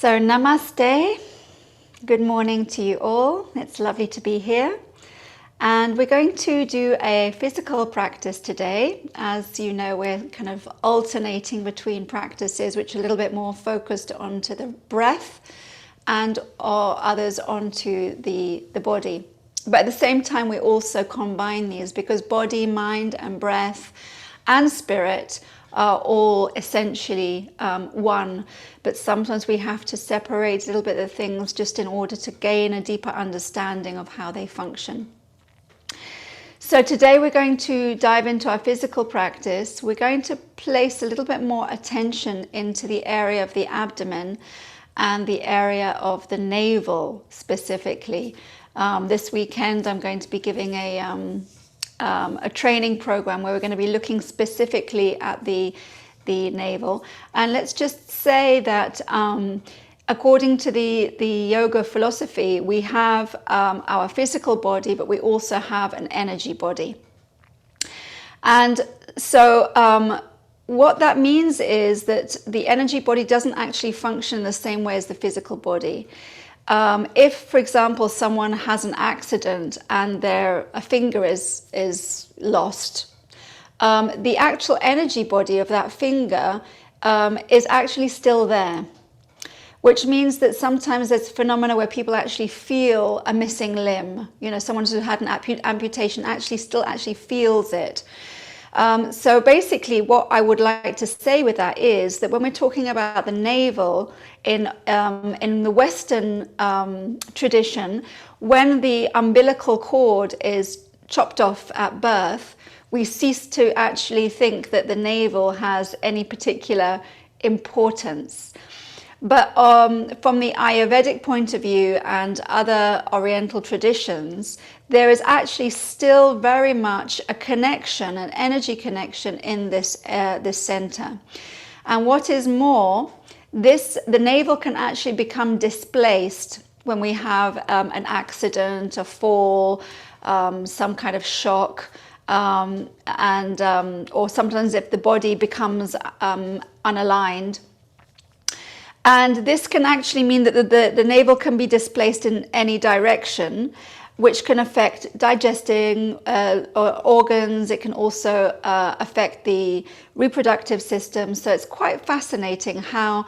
So namaste, good morning to you all. It's lovely to be here. And we're going to do a physical practice today. As you know, we're kind of alternating between practices which are a little bit more focused onto the breath and or others onto the body. But at the same time, we also combine these because body, mind and breath and spirit are all essentially one, but sometimes we have to separate a little bit of things just in order to gain a deeper understanding of how they function. So today we're going to dive into our physical practice. We're going to place a little bit more attention into the area of the abdomen and the area of the navel specifically. This weekend I'm going to be giving a training program where we're going to be looking specifically at the navel. And let's just say that according to the yoga philosophy, we have our physical body, but we also have an energy body. And so what that means is that the energy body doesn't actually function the same way as the physical body. If, for example, someone has an accident and a finger is lost, the actual energy body of that finger is actually still there, which means that sometimes there's phenomena where people actually feel a missing limb. You know, someone who had an amputation still feels it. So basically what I would like to say with that is that when we're talking about the navel in the Western tradition, when the umbilical cord is chopped off at birth, we cease to actually think that the navel has any particular importance. But from the Ayurvedic point of view and other Oriental traditions, there is actually still very much a connection, an energy connection in this center. And what is more, the navel can actually become displaced when we have an accident, a fall, some kind of shock, or sometimes if the body becomes unaligned. And this can actually mean that the navel can be displaced in any direction, which can affect digesting organs. It can also affect the reproductive system. So it's quite fascinating how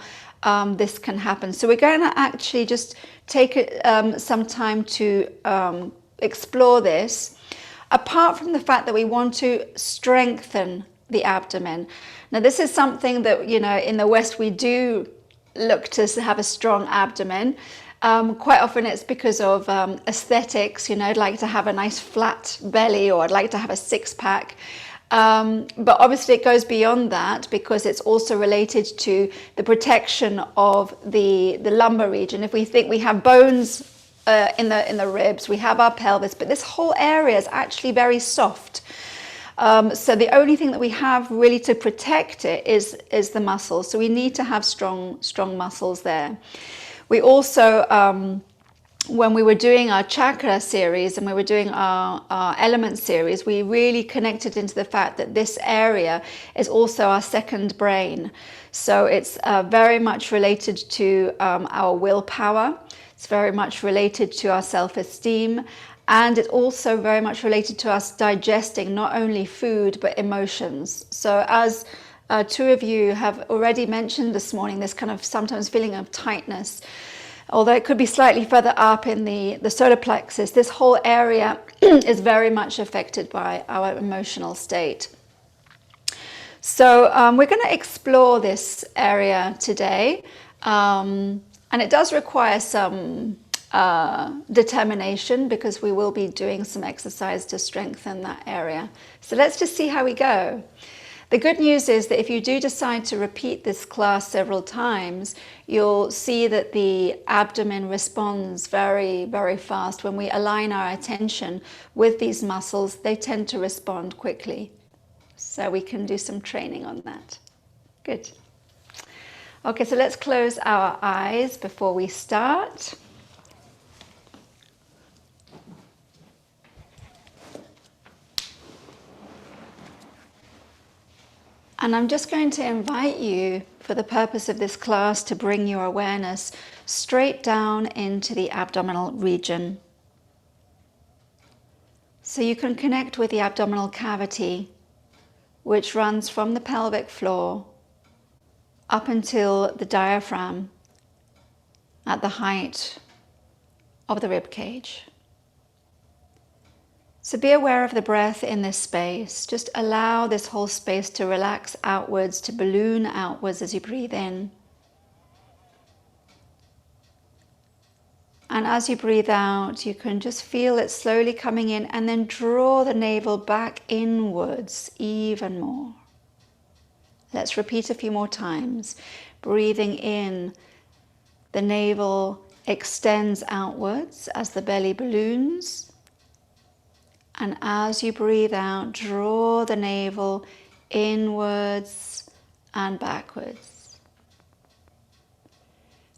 this can happen. So we're going to actually just take some time to explore this, apart from the fact that we want to strengthen the abdomen. Now, this is something that, you know, in the West we do look to have a strong abdomen. Quite often it's because of aesthetics. You know, I'd like to have a nice flat belly, or I'd like to have a six-pack. But obviously it goes beyond that, because it's also related to the protection of the lumbar region. If we think we have bones in the ribs, we have our pelvis, but this whole area is actually very soft. So the only thing that we have really to protect it is the muscles. So we need to have strong muscles there. We also, when we were doing our chakra series and we were doing our element series, we really connected into the fact that this area is also our second brain. So it's very much related to our willpower. It's very much related to our self-esteem. And it's also very much related to us digesting not only food, but emotions. So as two of you have already mentioned this morning, this kind of sometimes feeling of tightness, although it could be slightly further up in the solar plexus, this whole area is very much affected by our emotional state. So we're going to explore this area today. And it does require some determination, because we will be doing some exercise to strengthen that area. So let's just see how we go. The good news is that if you do decide to repeat this class several times, you'll see that the abdomen responds very, very fast. When we align our attention with these muscles, they tend to respond quickly. So we can do some training on that. Good. Okay, so let's close our eyes before we start. And I'm just going to invite you, for the purpose of this class, to bring your awareness straight down into the abdominal region. So you can connect with the abdominal cavity, which runs from the pelvic floor up until the diaphragm at the height of the rib cage. So be aware of the breath in this space. Just allow this whole space to relax outwards, to balloon outwards as you breathe in. And as you breathe out, you can just feel it slowly coming in and then draw the navel back inwards even more. Let's repeat a few more times. Breathing in, the navel extends outwards as the belly balloons. And as you breathe out, draw the navel inwards and backwards.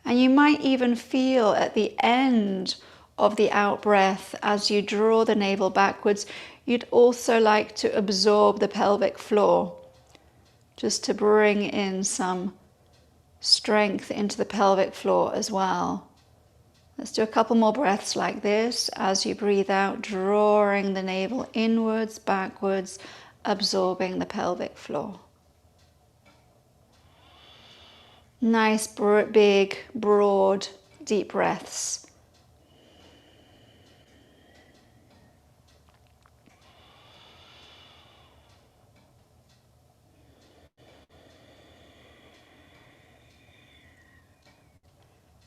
And you might even feel at the end of the out breath, as you draw the navel backwards, you'd also like to absorb the pelvic floor, just to bring in some strength into the pelvic floor as well. Let's do a couple more breaths like this as you breathe out, drawing the navel inwards, backwards, absorbing the pelvic floor. Nice, big, broad, deep breaths.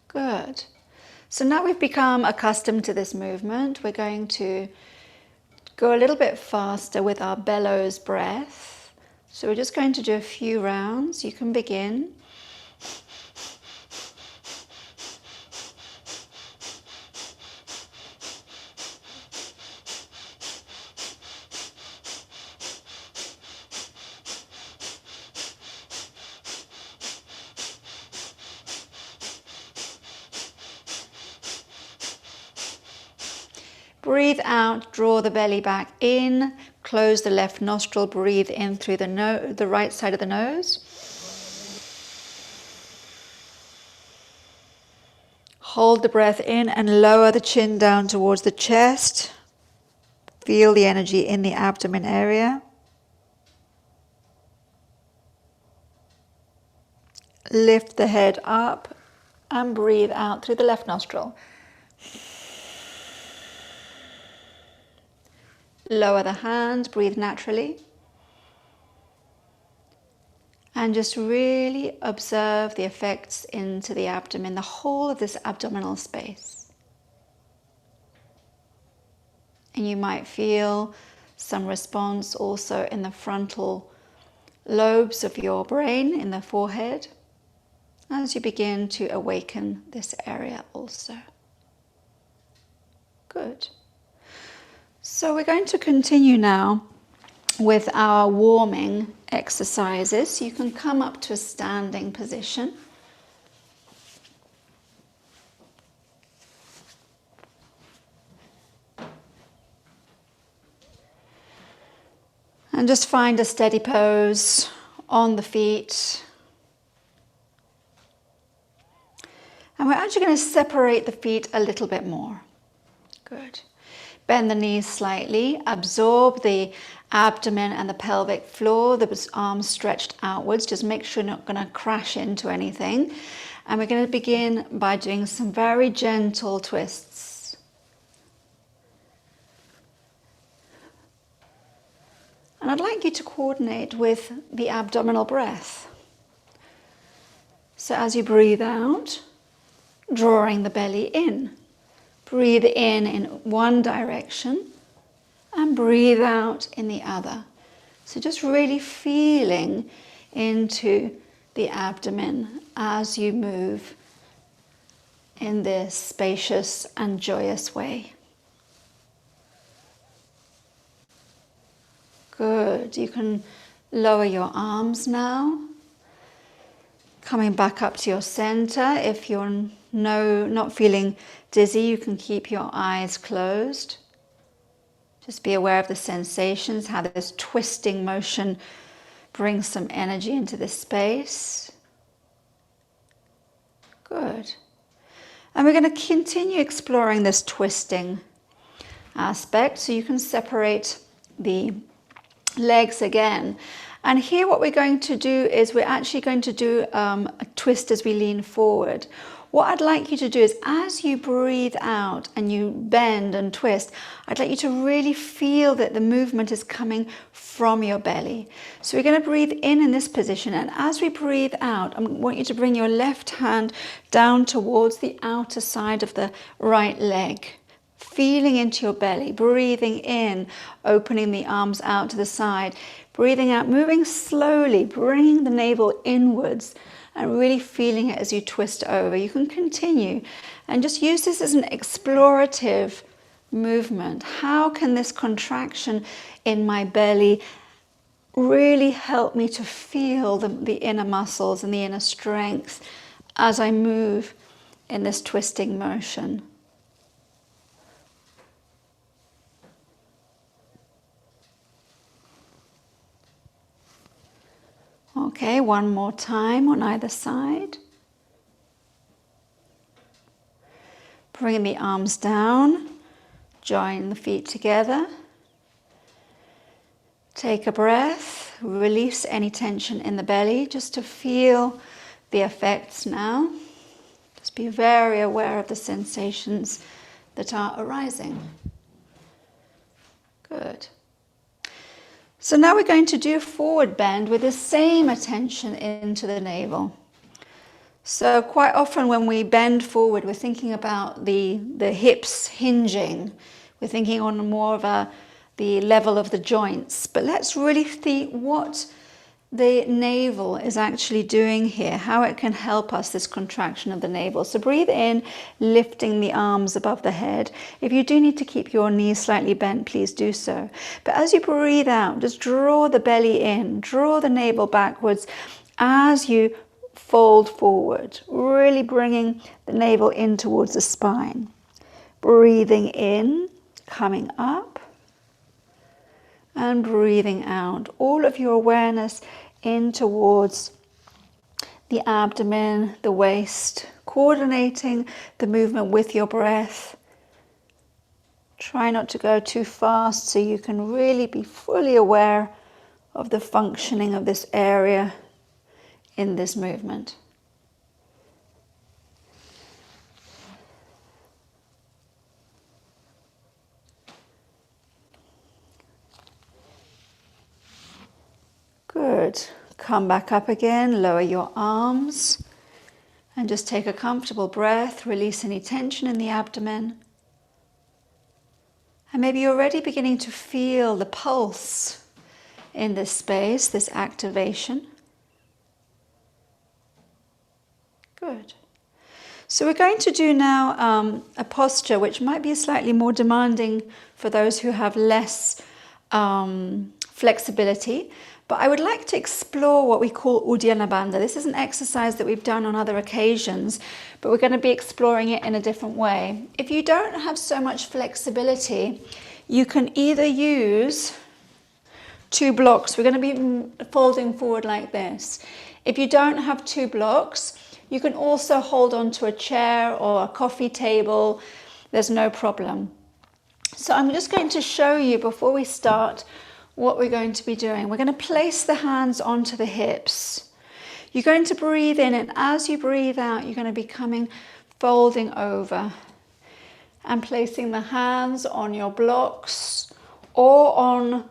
Good. So now we've become accustomed to this movement, we're going to go a little bit faster with our bellows breath. So we're just going to do a few rounds. You can begin. Breathe out, draw the belly back in, close the left nostril, breathe in through the right side of the nose. Hold the breath in and lower the chin down towards the chest. Feel the energy in the abdomen area. Lift the head up and breathe out through the left nostril. Lower the hand, breathe naturally. And just really observe the effects into the abdomen, the whole of this abdominal space. And you might feel some response also in the frontal lobes of your brain, in the forehead, as you begin to awaken this area also. Good. So we're going to continue now with our warming exercises. You can come up to a standing position. And just find a steady pose on the feet. And we're actually going to separate the feet a little bit more. Good. Bend the knees slightly, absorb the abdomen and the pelvic floor, the arms stretched outwards. Just make sure you're not going to crash into anything. And we're going to begin by doing some very gentle twists. And I'd like you to coordinate with the abdominal breath. So as you breathe out, drawing the belly in. Breathe in one direction and breathe out in the other. So just really feeling into the abdomen as you move in this spacious and joyous way. Good. You can lower your arms now. Coming back up to your center. If you're not feeling dizzy, you can keep your eyes closed. Just be aware of the sensations, how this twisting motion Bring some energy into this space. Good. And we're going to continue exploring this twisting aspect. So you can separate the legs again. And here what we're going to do is we're actually going to do a twist as we lean forward. What I'd like you to do is as you breathe out and you bend and twist, I'd like you to really feel that the movement is coming from your belly. So we're going to breathe in this position, and as we breathe out, I want you to bring your left hand down towards the outer side of the right leg. Feeling into your belly, breathing in, opening the arms out to the side, breathing out, moving slowly, bringing the navel inwards and really feeling it as you twist over. You can continue and just use this as an explorative movement. How can this contraction in my belly really help me to feel the inner muscles and the inner strength as I move in this twisting motion? Okay, one more time on either side. Bring the arms down, join the feet together. Take a breath, release any tension in the belly just to feel the effects now. Just be very aware of the sensations that are arising. Good. So now we're going to do a forward bend with the same attention into the navel. So quite often when we bend forward, we're thinking about the hips hinging. We're thinking on more of the level of the joints. But let's really see what the navel is actually doing here, how it can help us, this contraction of the navel. So breathe in, lifting the arms above the head. If you do need to keep your knees slightly bent, please do so. But as you breathe out, just draw the belly in, draw the navel backwards as you fold forward, really bringing the navel in towards the spine. Breathing in, coming up, and breathing out. All of your awareness in towards the abdomen, the waist, coordinating the movement with your breath. Try not to go too fast so you can really be fully aware of the functioning of this area in this movement. Good. Come back up again, lower your arms and just take a comfortable breath, release any tension in the abdomen. And maybe you're already beginning to feel the pulse in this space, this activation. Good. So we're going to do now a posture which might be slightly more demanding for those who have less flexibility. But I would like to explore what we call Uddiyana Bandha. This is an exercise that we've done on other occasions, but we're going to be exploring it in a different way. If you don't have so much flexibility, you can either use two blocks. We're going to be folding forward like this. If you don't have two blocks, you can also hold on to a chair or a coffee table. There's no problem. So I'm just going to show you before we start what we're going to be doing. We're going to place the hands onto the hips. You're going to breathe in, and as you breathe out, you're going to be folding over and placing the hands on your blocks or on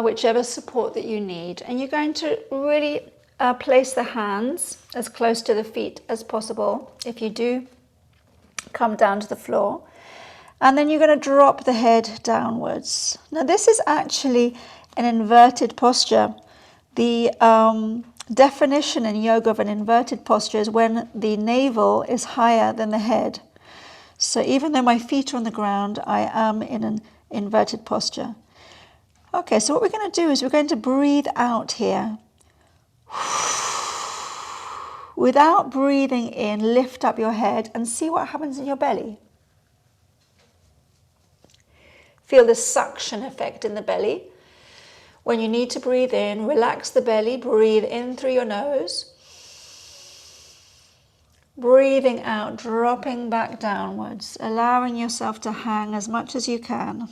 whichever support that you need. And you're going to really place the hands as close to the feet as possible. If you do, come down to the floor. And then you're going to drop the head downwards. Now this is actually an inverted posture. The definition in yoga of an inverted posture is when the navel is higher than the head. So even though my feet are on the ground, I am in an inverted posture. Okay, so what we're going to do is we're going to breathe out here. Without breathing in, lift up your head and see what happens in your belly. Feel the suction effect in the belly. When you need to breathe in, relax the belly, breathe in through your nose. Breathing out, dropping back downwards, allowing yourself to hang as much as you can.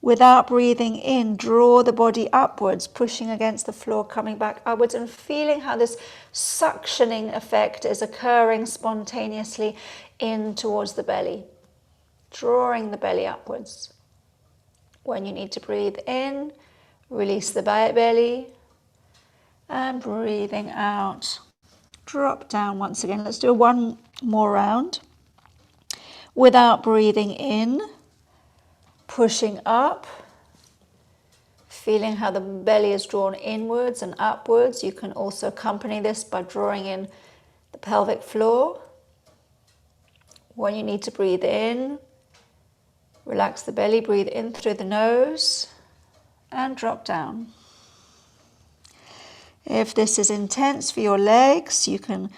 Without breathing in, draw the body upwards, pushing against the floor, coming back upwards, and feeling how this suctioning effect is occurring spontaneously in towards the belly, drawing the belly upwards. When you need to breathe in, release the belly, and breathing out, drop down once again. Let's do one more round. Without breathing in, pushing up, feeling how the belly is drawn inwards and upwards. You can also accompany this by drawing in the pelvic floor. When you need to breathe in, relax the belly, breathe in through the nose, and drop down. If this is intense for your legs, you can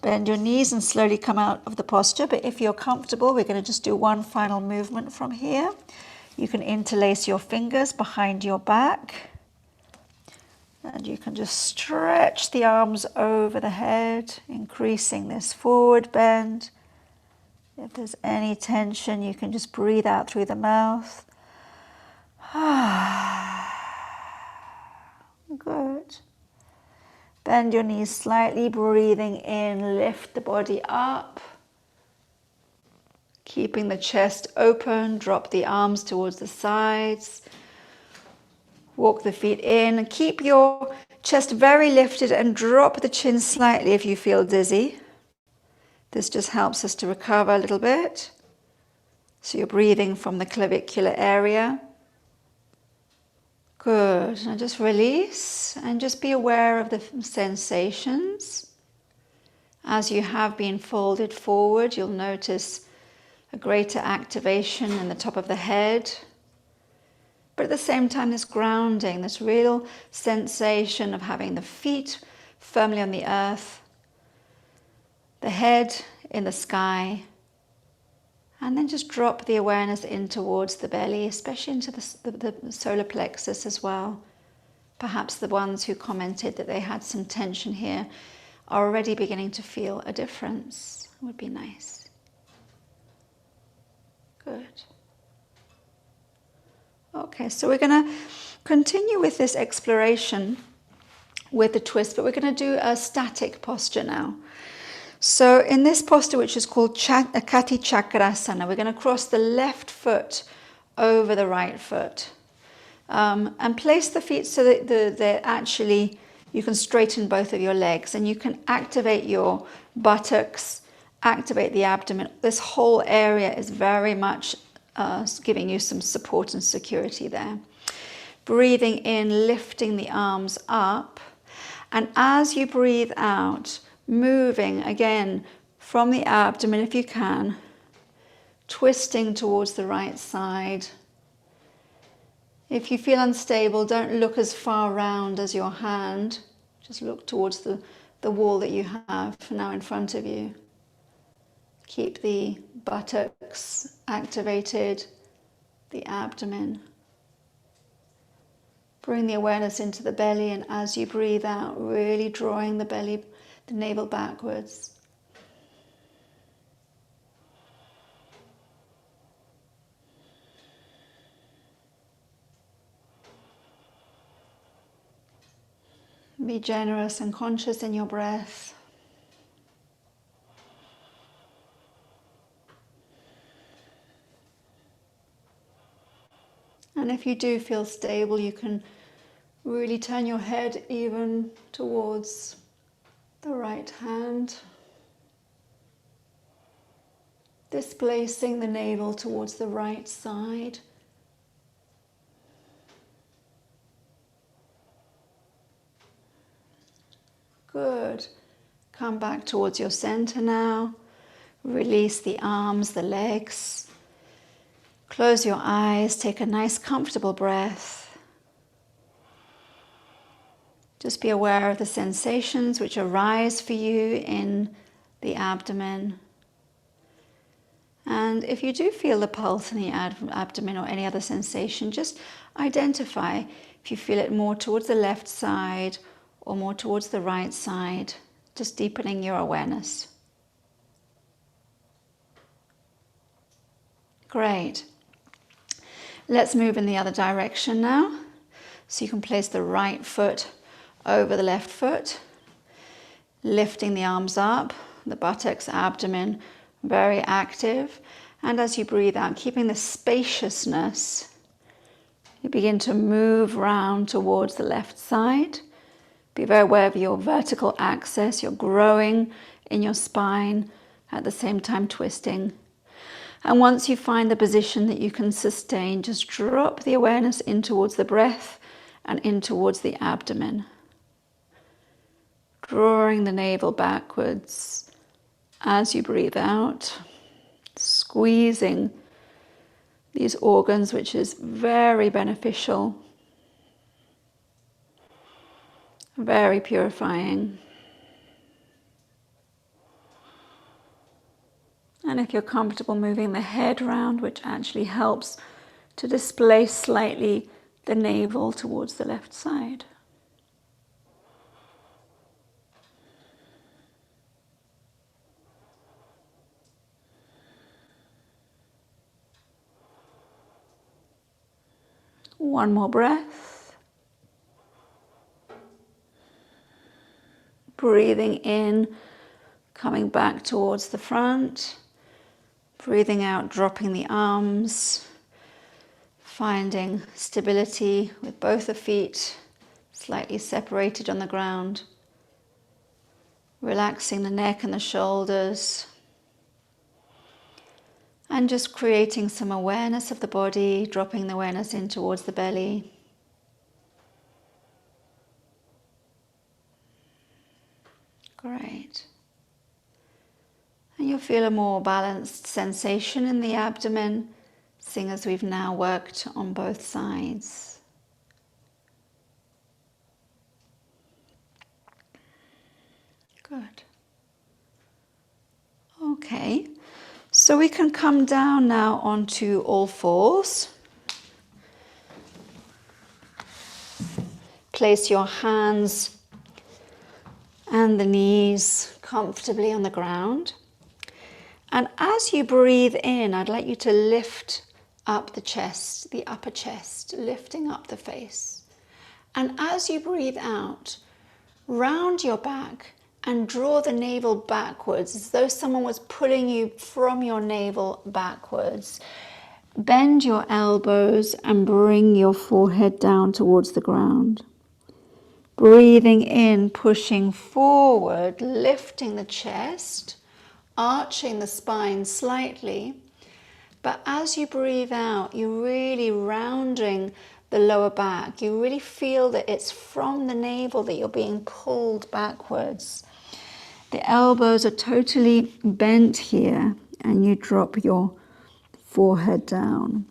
bend your knees and slowly come out of the posture. But if you're comfortable, we're going to just do one final movement from here. You can interlace your fingers behind your back. And you can just stretch the arms over the head, increasing this forward bend. If there's any tension, you can just breathe out through the mouth. Good. Bend your knees slightly, breathing in, lift the body up. Keeping the chest open, drop the arms towards the sides. Walk the feet in, and keep your chest very lifted and drop the chin slightly if you feel dizzy. This just helps us to recover a little bit. So you're breathing from the clavicular area. Good. Now just release and just be aware of the sensations. As you have been folded forward, you'll notice a greater activation in the top of the head. But at the same time, this grounding, this real sensation of having the feet firmly on the earth, the head in the sky, and then just drop the awareness in towards the belly, especially into the solar plexus as well. Perhaps the ones who commented that they had some tension here are already beginning to feel a difference. It would be nice. Good. Okay, so we're going to continue with this exploration with the twist, but we're going to do a static posture now. So in this posture, which is called Kati Chakrasana, we're going to cross the left foot over the right foot. And place the feet so that they're actually, you can straighten both of your legs and you can activate your buttocks, activate the abdomen. This whole area is very much giving you some support and security there. Breathing in, lifting the arms up. And as you breathe out, moving again from the abdomen if you can, twisting towards the right side. If you feel unstable, don't look as far round as your hand. Just look towards the wall that you have now in front of you. Keep the buttocks activated, the abdomen. Bring the awareness into the belly, and as you breathe out, really drawing the belly, the navel backwards. Be generous and conscious in your breath. And if you do feel stable, you can really turn your head even towards the right hand, displacing the navel towards the right side. Good. Come back towards your center now. Release the arms, the legs. Close your eyes, take a nice comfortable breath. Just be aware of the sensations which arise for you in the abdomen. And if you do feel the pulse in the abdomen or any other sensation, just identify if you feel it more towards the left side or more towards the right side, just deepening your awareness. Great. Let's move in the other direction now. So you can place the right foot over the left foot, lifting the arms up, the buttocks, abdomen, very active. And as you breathe out, keeping the spaciousness, you begin to move round towards the left side. Be very aware of your vertical axis. You're growing in your spine, at the same time twisting. And once you find the position that you can sustain, just drop the awareness in towards the breath and in towards the abdomen. Drawing the navel backwards as you breathe out, squeezing these organs, which is very beneficial, very purifying. And if you're comfortable moving the head round, which actually helps to displace slightly the navel towards the left side. One more breath. Breathing in, coming back towards the front. Breathing out, dropping the arms. Finding stability with both the feet slightly separated on the ground. Relaxing the neck and the shoulders. And just creating some awareness of the body, dropping the awareness in towards the belly. Great. And you'll feel a more balanced sensation in the abdomen, seeing as we've now worked on both sides. Good. Okay, so we can come down now onto all fours. Place your hands and the knees comfortably on the ground. And as you breathe in, I'd like you to lift up the chest, the upper chest, lifting up the face. And as you breathe out, round your back and draw the navel backwards, as though someone was pulling you from your navel backwards. Bend your elbows and bring your forehead down towards the ground. Breathing in, pushing forward, lifting the chest, arching the spine slightly. But as you breathe out, you're really rounding the lower back. You really feel that it's from the navel that you're being pulled backwards. The elbows are totally bent here, and you drop your forehead down.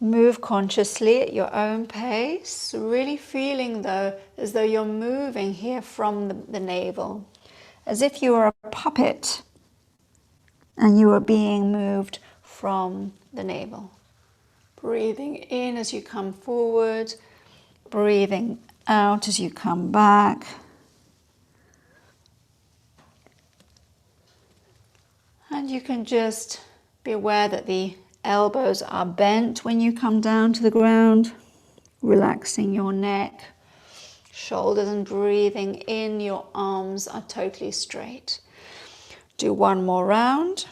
Move consciously at your own pace, really feeling though as though you're moving here from the navel, as if you were a puppet and you were being moved from the navel. Breathing in as you come forward, breathing out as you come back. And you can just be aware that the elbows are bent when you come down to the ground, relaxing your neck, shoulders, and breathing in, your arms are totally straight. Do one more round.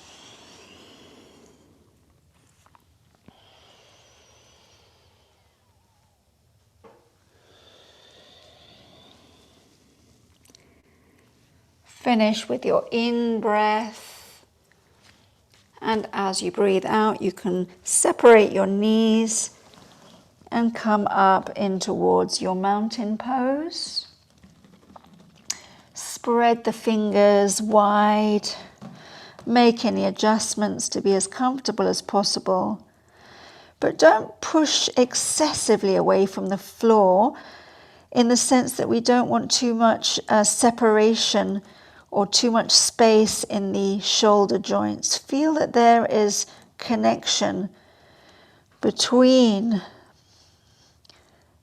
Finish with your in-breath. And as you breathe out, you can separate your knees and come up in towards your mountain pose. Spread the fingers wide. Make any adjustments to be as comfortable as possible. But don't push excessively away from the floor, in the sense that we don't want too much separation or too much space in the shoulder joints. Feel that there is connection between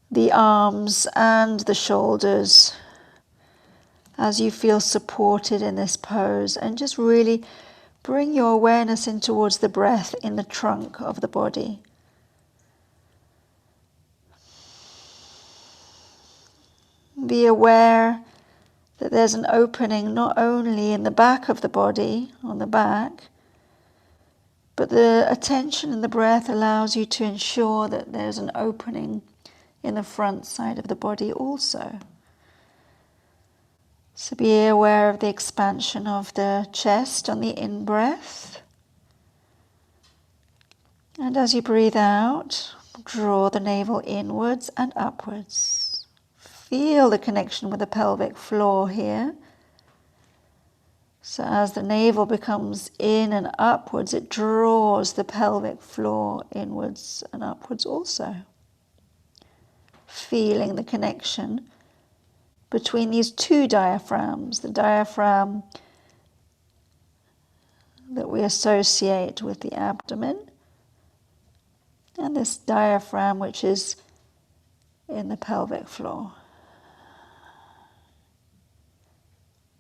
the arms and the shoulders as you feel supported in this pose, and just really bring your awareness in towards the breath in the trunk of the body. Be aware that there's an opening not only in the back of the body, on the back, but the attention in the breath allows you to ensure that there's an opening in the front side of the body also. So be aware of the expansion of the chest on the in-breath. And as you breathe out, draw the navel inwards and upwards. Feel the connection with the pelvic floor here. So as the navel becomes in and upwards, it draws the pelvic floor inwards and upwards also. Feeling the connection between these two diaphragms, the diaphragm that we associate with the abdomen, and this diaphragm which is in the pelvic floor.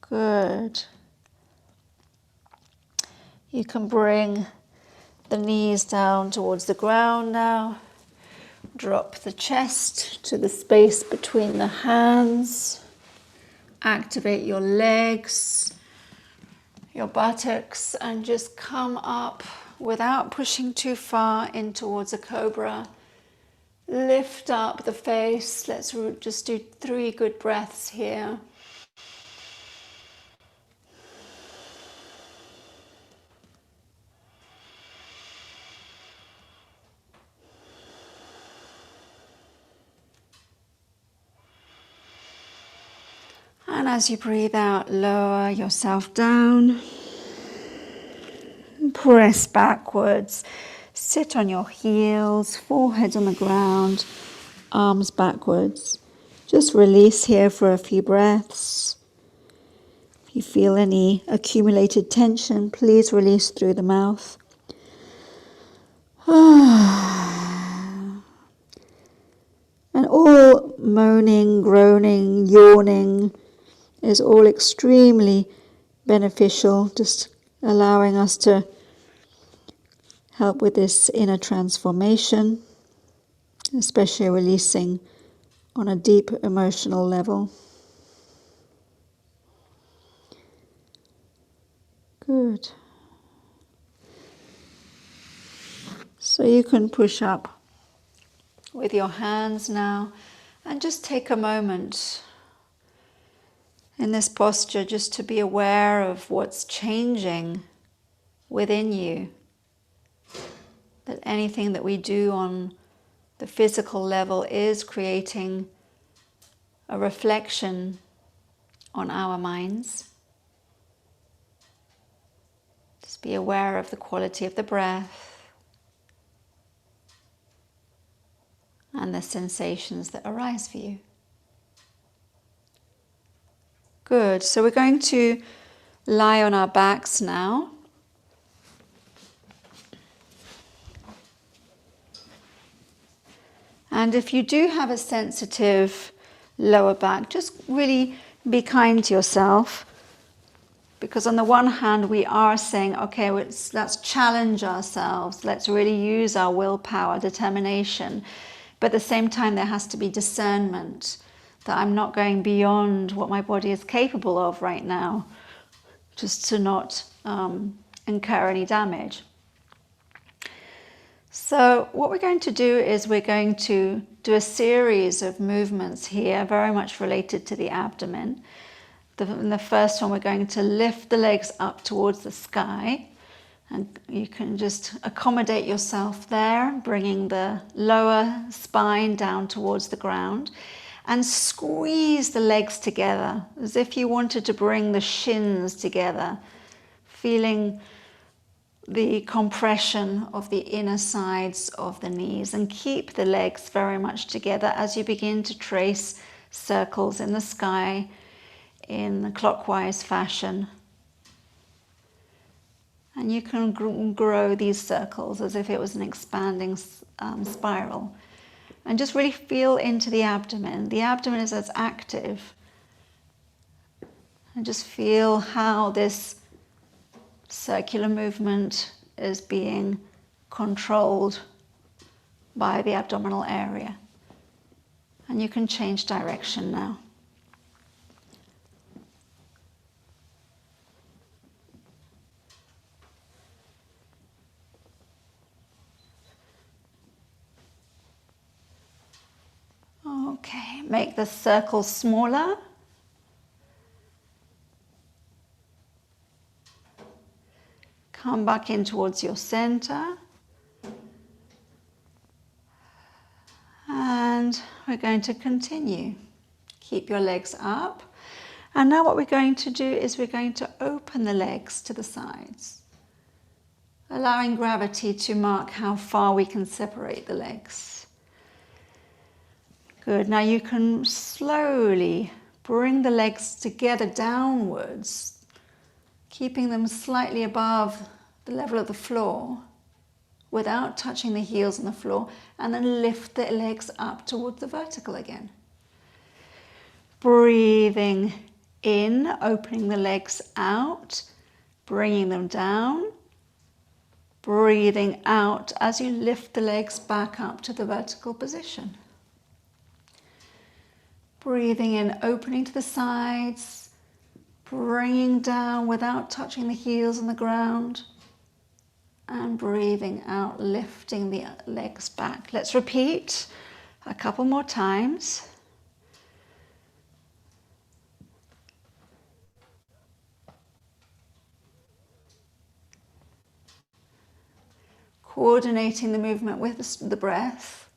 Good. You can bring the knees down towards the ground now. Drop the chest to the space between the hands. Activate your legs, your buttocks, and just come up without pushing too far in towards a cobra. Lift up the face. Let's just do 3 good breaths here. And as you breathe out, lower yourself down. Press backwards. Sit on your heels, forehead on the ground, arms backwards. Just release here for a few breaths. If you feel any accumulated tension, please release through the mouth. And all moaning, groaning, yawning is all extremely beneficial, just allowing us to help with this inner transformation, especially releasing on a deep emotional level. Good. So you can push up with your hands now and just take a moment in this posture just to be aware of what's changing within you. That anything that we do on the physical level is creating a reflection on our minds. Just be aware of the quality of the breath and the sensations that arise for you. Good. So we're going to lie on our backs now. And if you do have a sensitive lower back, just really be kind to yourself. Because on the one hand, we are saying, okay, let's challenge ourselves. Let's really use our willpower, determination. But at the same time, there has to be discernment that I'm not going beyond what my body is capable of right now, just to not incur any damage. So what we're going to do is we're going to do a series of movements here, very much related to the abdomen. In the first one, we're going to lift the legs up towards the sky. And you can just accommodate yourself there, bringing the lower spine down towards the ground. And squeeze the legs together, as if you wanted to bring the shins together, feeling the compression of the inner sides of the knees, and keep the legs very much together as you begin to trace circles in the sky in a clockwise fashion. And you can grow these circles as if it was an expanding spiral. And just really feel into the abdomen. The abdomen is as active. And just feel how this circular movement is being controlled by the abdominal area. And you can change direction now. Okay, make the circle smaller. Come back in towards your center. And we're going to continue. Keep your legs up. And now what we're going to do is we're going to open the legs to the sides, allowing gravity to mark how far we can separate the legs. Good. Now you can slowly bring the legs together downwards, keeping them slightly above the level of the floor without touching the heels on the floor, and then lift the legs up towards the vertical again. Breathing in, opening the legs out, bringing them down. Breathing out as you lift the legs back up to the vertical position. Breathing in, opening to the sides, bringing down without touching the heels on the ground. And breathing out, lifting the legs back. Let's repeat a couple more times. Coordinating the movement with the breath.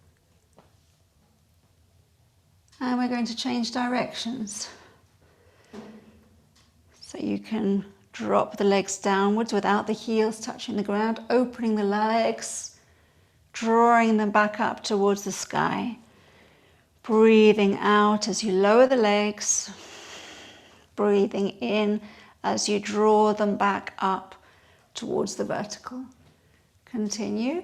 And we're going to change directions. So you can drop the legs downwards without the heels touching the ground, opening the legs, drawing them back up towards the sky. Breathing out as you lower the legs. Breathing in as you draw them back up towards the vertical. Continue.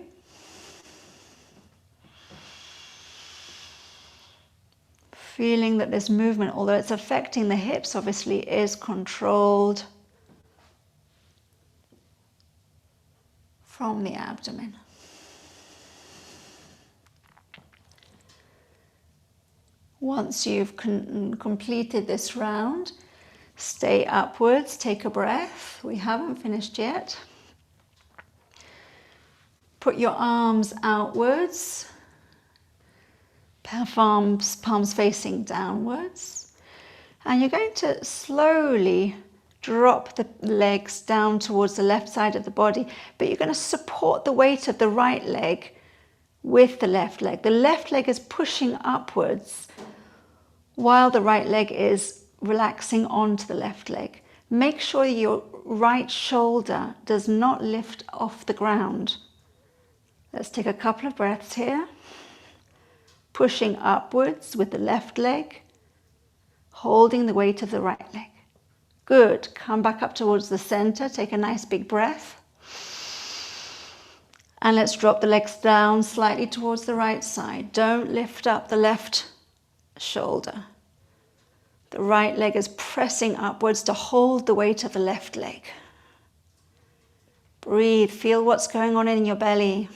Feeling that this movement, although it's affecting the hips, obviously is controlled from the abdomen. Once you've completed this round, stay upwards, take a breath. We haven't finished yet. Put your arms outwards, palms facing downwards. And you're going to slowly drop the legs down towards the left side of the body, but you're going to support the weight of the right leg with the left leg. The left leg is pushing upwards while the right leg is relaxing onto the left leg. Make sure your right shoulder does not lift off the ground. Let's take a couple of breaths here. Pushing upwards with the left leg, holding the weight of the right leg. Good. Come back up towards the center. Take a nice big breath. And let's drop the legs down slightly towards the right side. Don't lift up the left shoulder. The right leg is pressing upwards to hold the weight of the left leg. Breathe. Feel what's going on in your belly.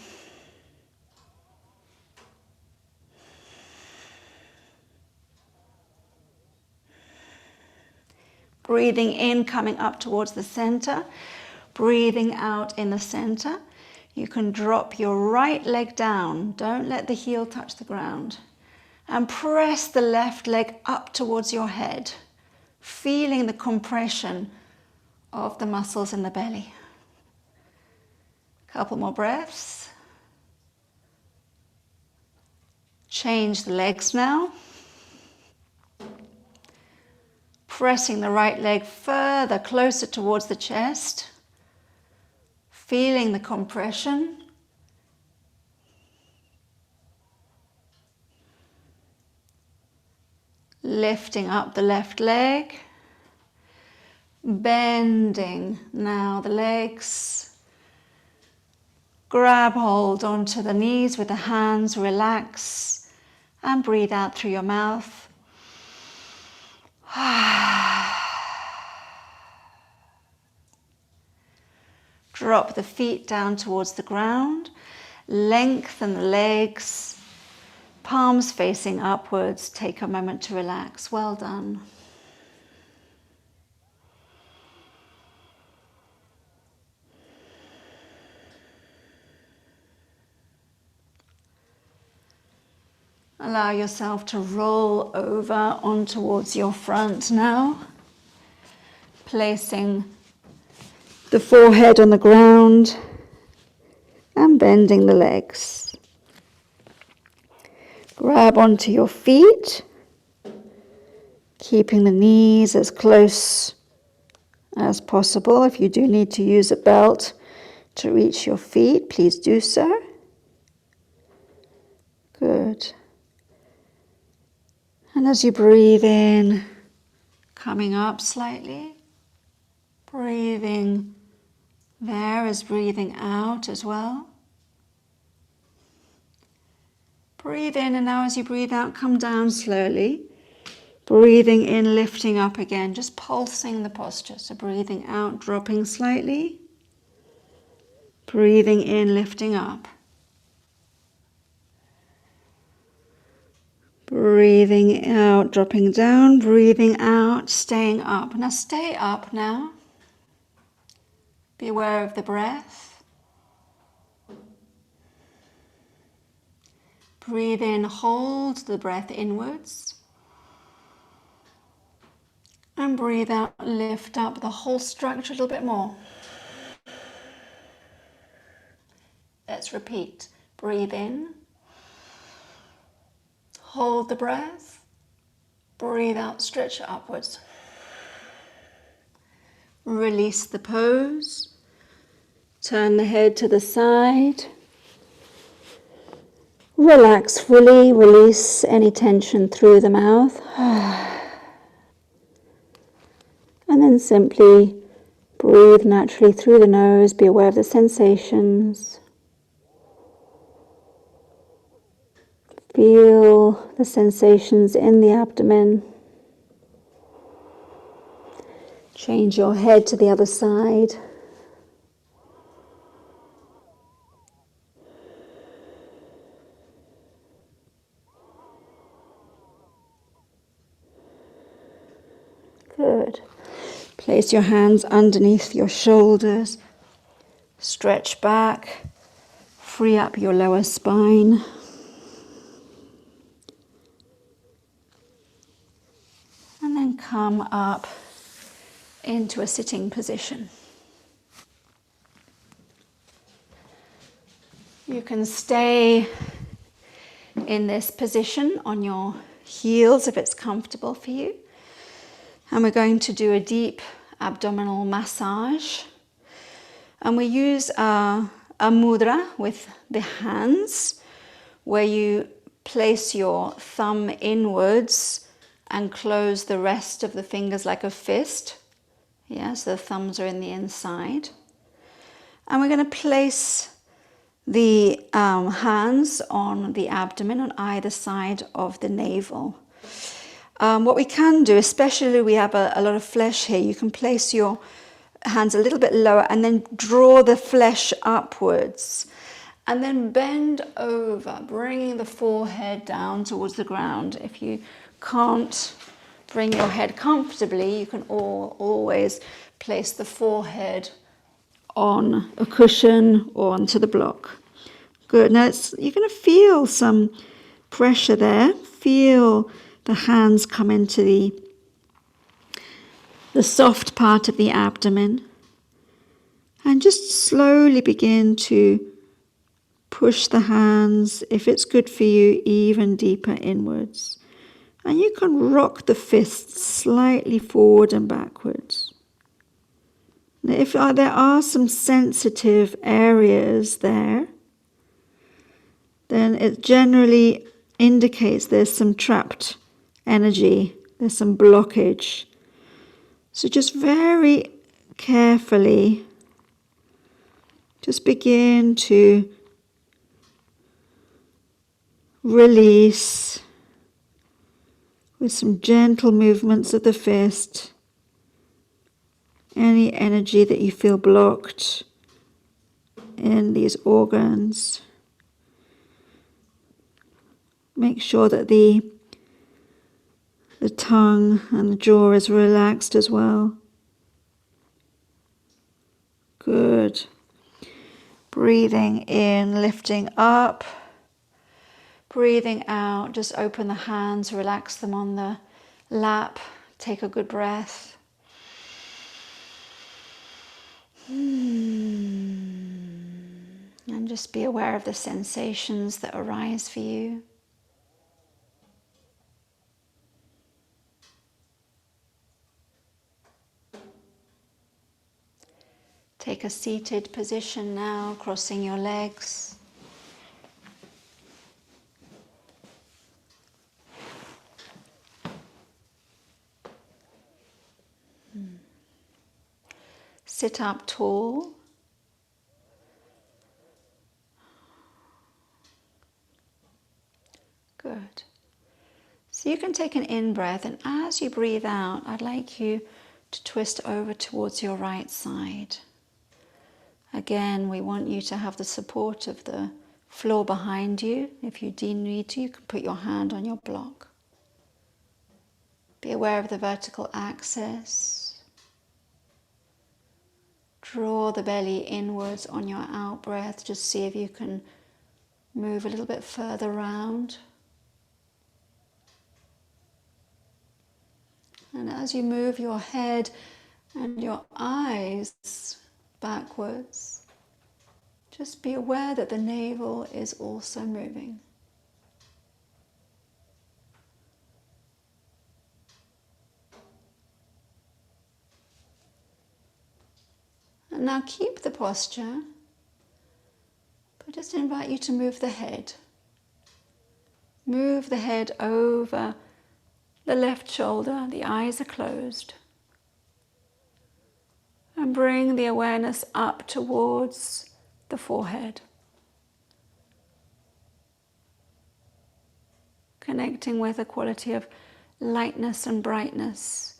Breathing in, coming up towards the center. Breathing out in the center. You can drop your right leg down. Don't let the heel touch the ground. And press the left leg up towards your head, feeling the compression of the muscles in the belly. Couple more breaths. Change the legs now. Pressing the right leg further, closer towards the chest. Feeling the compression. Lifting up the left leg. Bending now the legs. Grab hold onto the knees with the hands, relax, and breathe out through your mouth. Drop the feet down towards the ground. Lengthen the legs. Palms facing upwards. Take a moment to relax. Well done. Allow yourself to roll over on towards your front now. Placing the forehead on the ground and bending the legs. Grab onto your feet, keeping the knees as close as possible. If you do need to use a belt to reach your feet, please do so. Good. And as you breathe in, coming up slightly, breathing there is breathing out as well. Breathe in, and now as you breathe out, come down slowly. Breathing in, lifting up again, just pulsing the posture. So breathing out, dropping slightly. Breathing in, lifting up. Breathing out, dropping down. Breathing out, staying up. Now stay up now. Be aware of the breath. Breathe in, hold the breath inwards. And breathe out, lift up the whole structure a little bit more. Let's repeat. Breathe in. Hold the breath. Breathe out, stretch it upwards. Release the pose. Turn the head to the side. Relax fully. Release any tension through the mouth. And then simply breathe naturally through the nose. Be aware of the sensations. Feel the sensations in the abdomen. Change your head to the other side. Good. Place your hands underneath your shoulders. Stretch back. Free up your lower spine. And then come up into a sitting position. You can stay in this position on your heels if it's comfortable for you. And we're going to do a deep abdominal massage. And we use a mudra with the hands, where you place your thumb inwards and close the rest of the fingers like a fist. Yeah, so the thumbs are in the inside. And we're going to place the hands on the abdomen on either side of the navel. What we can do, especially we have a lot of flesh here, you can place your hands a little bit lower and then draw the flesh upwards. And then bend over, bringing the forehead down towards the ground. If you can't bring your head comfortably, you can always place the forehead on a cushion or onto the block. Good. Now you're going to feel some pressure there. Feel the hands come into the soft part of the abdomen. And just slowly begin to push the hands, if it's good for you, even deeper inwards. And you can rock the fists slightly forward and backwards. Now, if there are some sensitive areas there, then it generally indicates there's some trapped energy, there's some blockage. So just very carefully, just begin to release with some gentle movements of the fist any energy that you feel blocked in these organs. Make sure that the tongue and the jaw is relaxed as well. Good. Breathing in, lifting up. Breathing out, just open the hands, relax them on the lap. Take a good breath. And just be aware of the sensations that arise for you. Take a seated position now, crossing your legs. Sit up tall. Good. So you can take an in-breath, and as you breathe out, I'd like you to twist over towards your right side. Again, we want you to have the support of the floor behind you. If you do need to, you can put your hand on your block. Be aware of the vertical axis. Draw the belly inwards on your out breath. Just see if you can move a little bit further round. And as you move your head and your eyes backwards, just be aware that the navel is also moving. And now keep the posture, but just invite you to move the head. Move the head over the left shoulder, the eyes are closed. And bring the awareness up towards the forehead. Connecting with a quality of lightness and brightness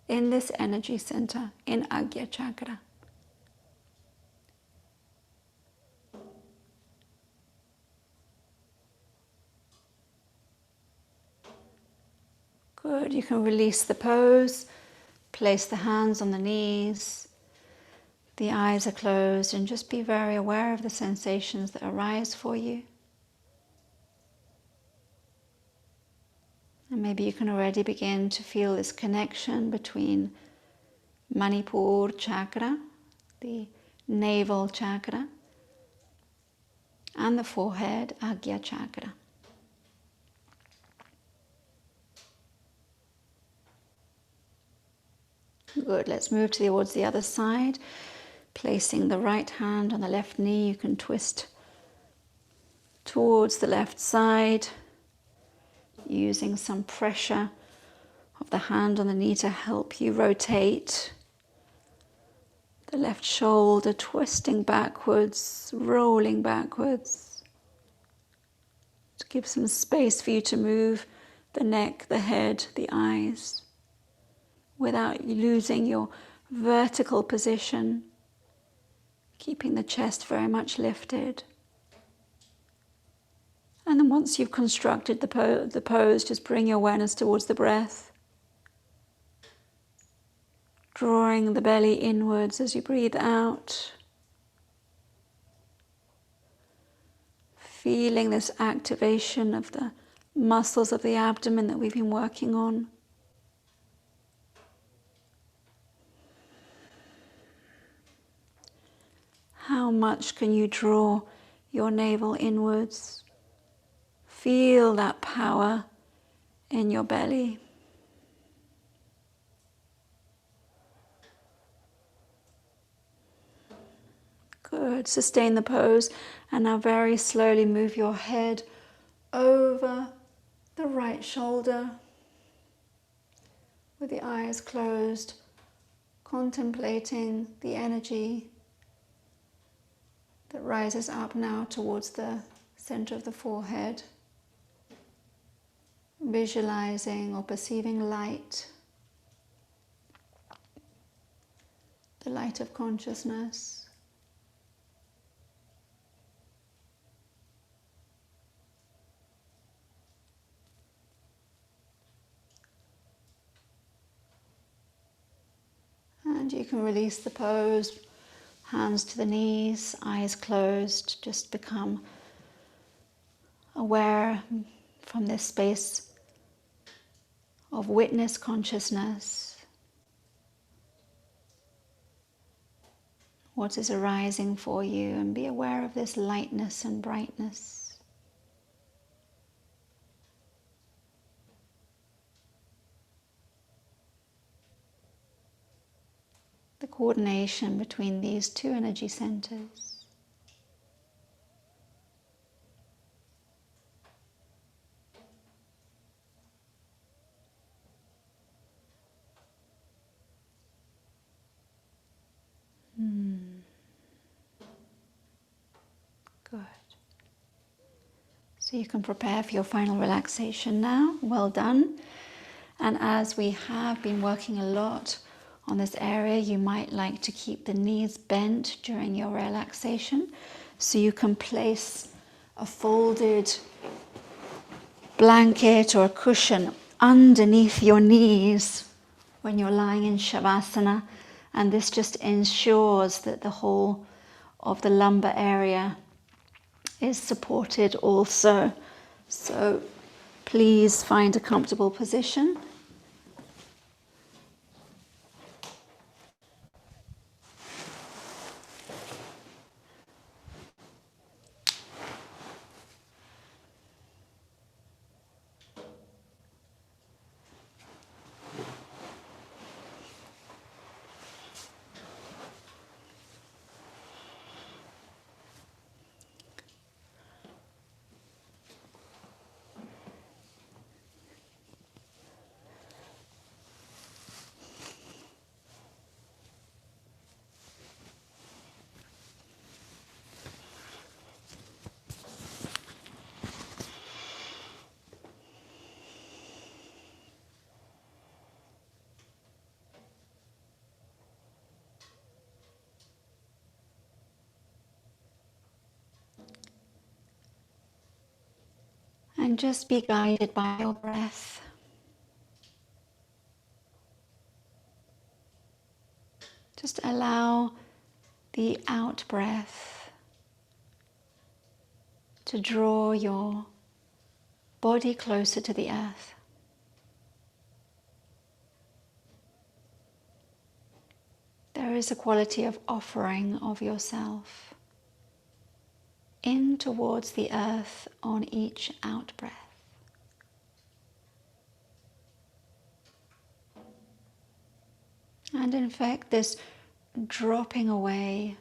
in this energy center, in Agya Chakra. Good, you can release the pose, place the hands on the knees, the eyes are closed, and just be very aware of the sensations that arise for you. And maybe you can already begin to feel this connection between Manipur chakra, the navel chakra, and the forehead, Agya chakra. Good, let's move towards the other side. Placing the right hand on the left knee, you can twist towards the left side, using some pressure of the hand on the knee to help you rotate. The left shoulder twisting backwards, rolling backwards. To give some space for you to move the neck, the head, the eyes, without losing your vertical position, keeping the chest very much lifted. And then once you've constructed the pose, just bring your awareness towards the breath, drawing the belly inwards as you breathe out, feeling this activation of the muscles of the abdomen that we've been working on. How much can you draw your navel inwards? Feel that power in your belly. Good. Sustain the pose, and now very slowly move your head over the right shoulder with the eyes closed. contemplating the energy that rises up now towards the center of the forehead, visualizing or perceiving light, the light of consciousness. And you can release the pose, hands to the knees, eyes closed, just become aware from this space of witness consciousness, what is arising for you, and be aware of this lightness and brightness. The coordination between these two energy centers. Good. So you can prepare for your final relaxation now. Well done. And as we have been working a lot on this area, you might like to keep the knees bent during your relaxation. So you can place a folded blanket or a cushion underneath your knees when you're lying in Shavasana. And this just ensures that the whole of the lumbar area is supported also. So please find a comfortable position. And just be guided by your breath. Just allow the out breath to draw your body closer to the earth. There is a quality of offering of yourself in towards the earth on each out breath. And in fact, this dropping away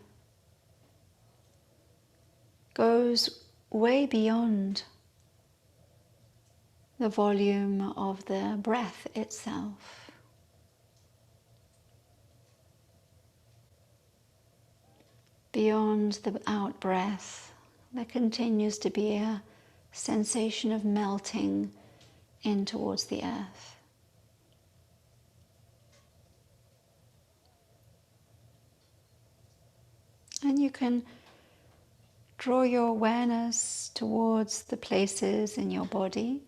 goes way beyond the volume of the breath itself. Beyond the out breath, there continues to be a sensation of melting in towards the earth. And you can draw your awareness towards the places in your body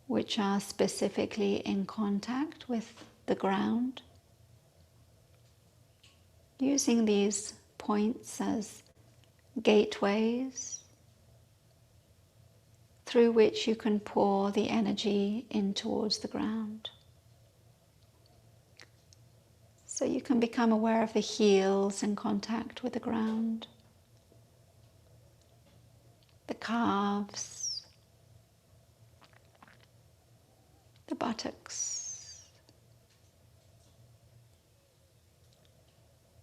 which are specifically in contact with the ground, using these points as gateways through which you can pour the energy in towards the ground. So you can become aware of the heels in contact with the ground, the calves, the buttocks,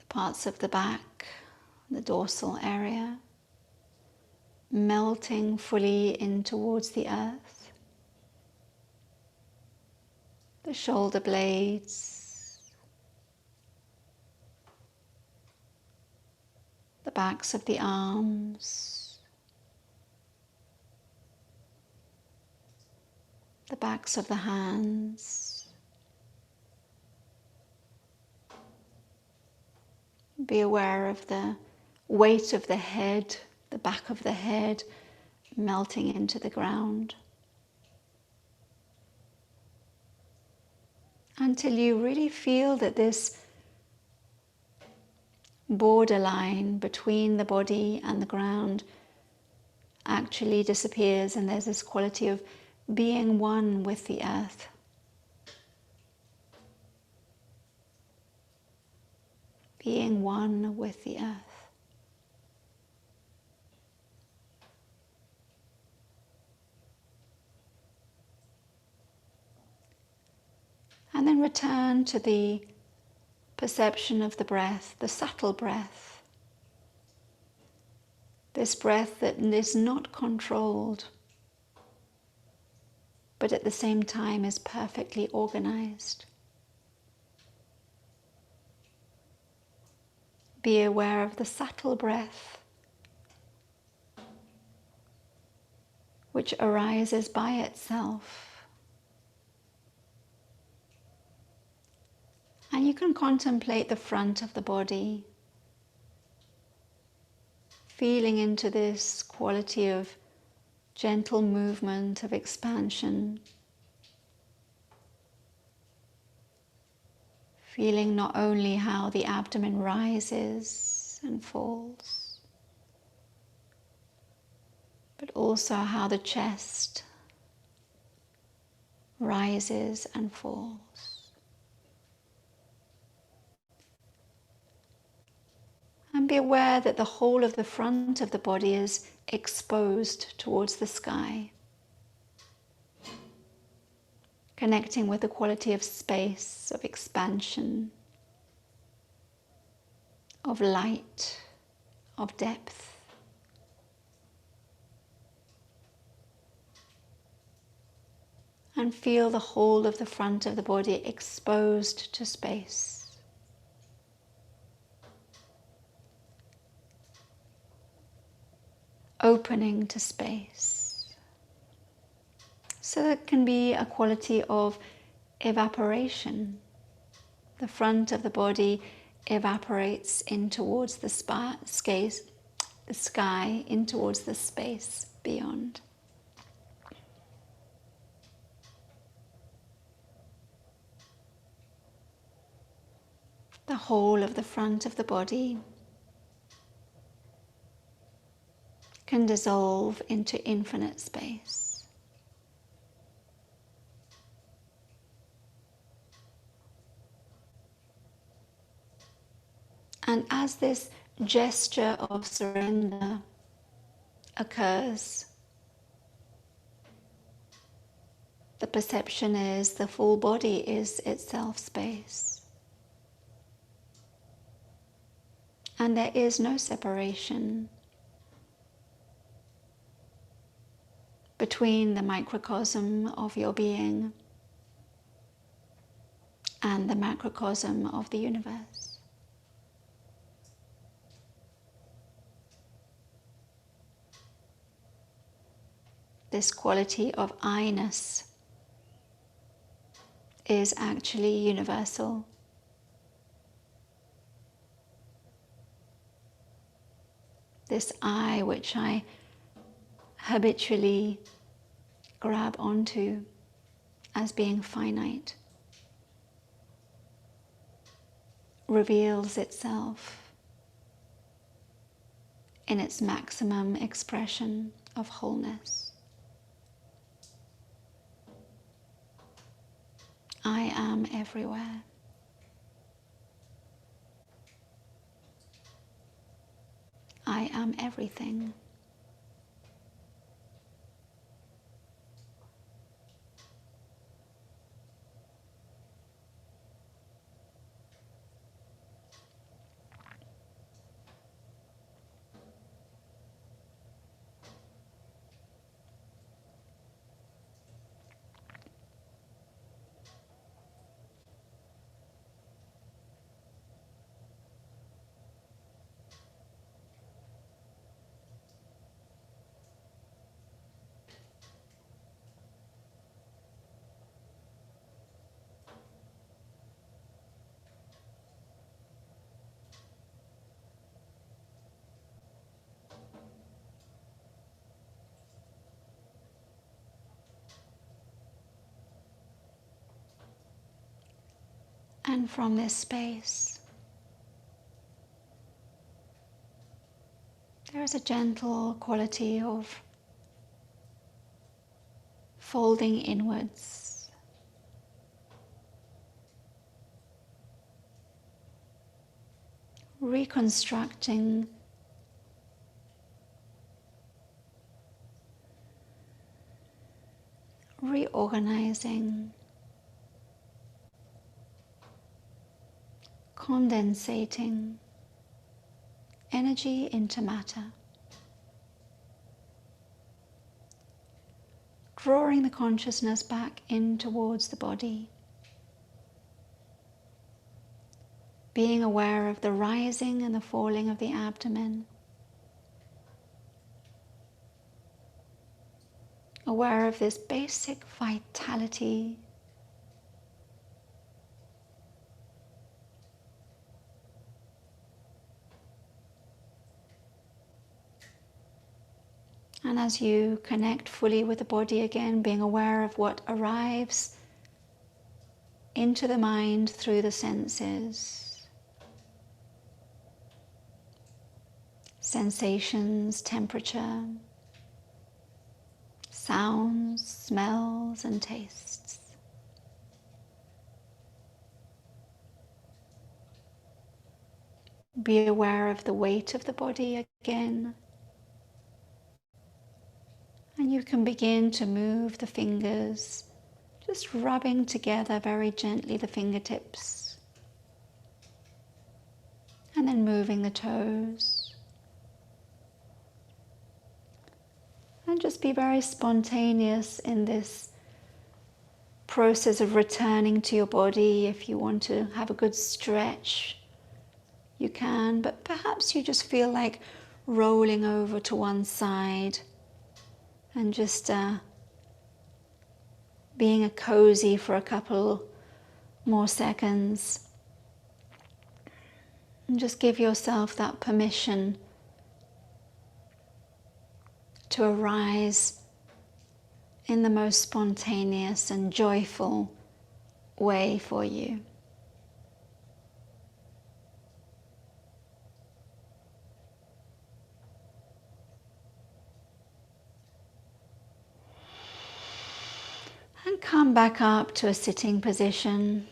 the parts of the back, the dorsal area, melting fully in towards the earth, the shoulder blades, backs of the arms, the backs of the hands. Be aware of the weight of the head, the back of the head melting into the ground, until you really feel that this borderline between the body and the ground actually disappears, and there's this quality of being one with the earth. Being one with the earth. And then return to the perception of the breath, the subtle breath. This breath that is not controlled, but at the same time is perfectly organized. Be aware of the subtle breath which arises by itself. And you can contemplate the front of the body, feeling into this quality of gentle movement, of expansion. Feeling not only how the abdomen rises and falls, but also how the chest rises and falls. And be aware that the whole of the front of the body is exposed towards the sky, connecting with the quality of space, of expansion, of light, of depth. And feel the whole of the front of the body exposed to space. Opening to space. So it can be a quality of evaporation. The front of the body evaporates in towards the sky, in towards the space beyond. The whole of the front of the body can dissolve into infinite space. And as this gesture of surrender occurs, the perception is the full body is itself space. And there is no separation between the microcosm of your being and the macrocosm of the universe. This quality of I-ness is actually universal. This I which I habitually grab onto as being finite reveals itself in its maximum expression of wholeness. I am everywhere. I am everything. And from this space, there is a gentle quality of folding inwards, reconstructing reorganizing, condensating energy into matter, drawing the consciousness back in towards the body, being aware of the rising and the falling of the abdomen, aware of this basic vitality, and as you connect fully with the body again, being aware of what arrives into the mind through the senses, sensations, temperature, sounds, smells, and tastes. Be aware of the weight of the body again. And you can begin to move the fingers, just rubbing together very gently the fingertips. And then moving the toes. And just be very spontaneous in this process of returning to your body. If you want to have a good stretch, you can, but perhaps you just feel like rolling over to one side and just being a cozy for a couple more seconds. And just give yourself that permission to arise in the most spontaneous and joyful way for you. And come back up to a sitting position.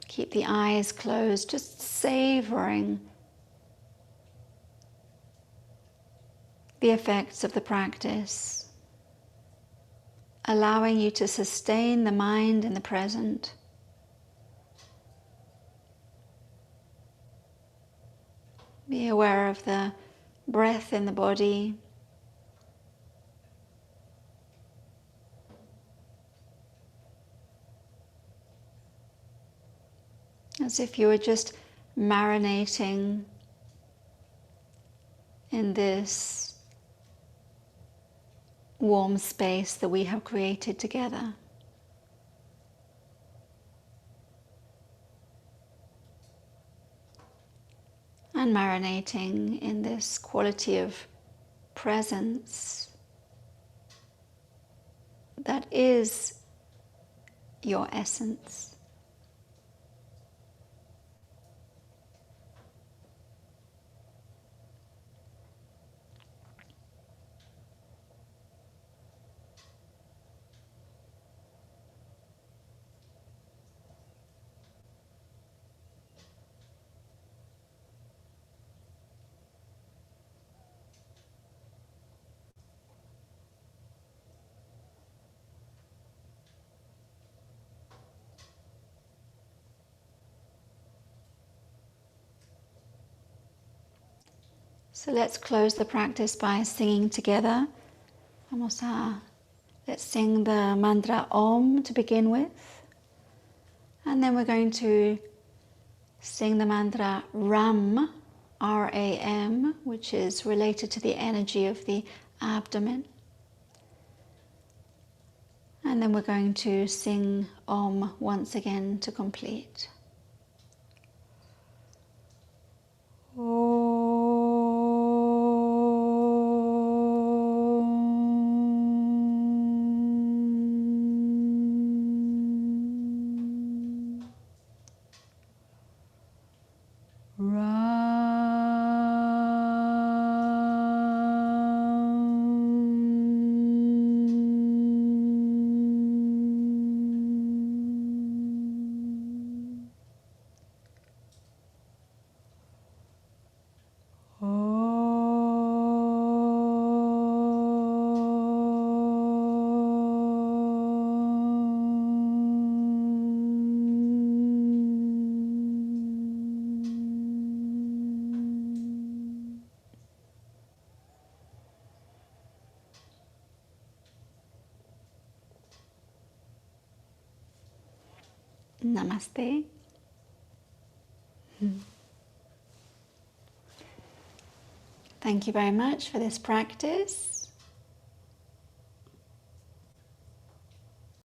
Keep the eyes closed, just savoring the effects of the practice, allowing you to sustain the mind in the present. Be aware of the breath in the body. As if you were just marinating in this warm space that we have created together. And marinating in this quality of presence that is your essence. So let's close the practice by singing together. Let's sing the mantra Om to begin with. And then we're going to sing the mantra Ram, R-A-M, which is related to the energy of the abdomen. And then we're going to sing Om once again to complete. Namaste. Thank you very much for this practice.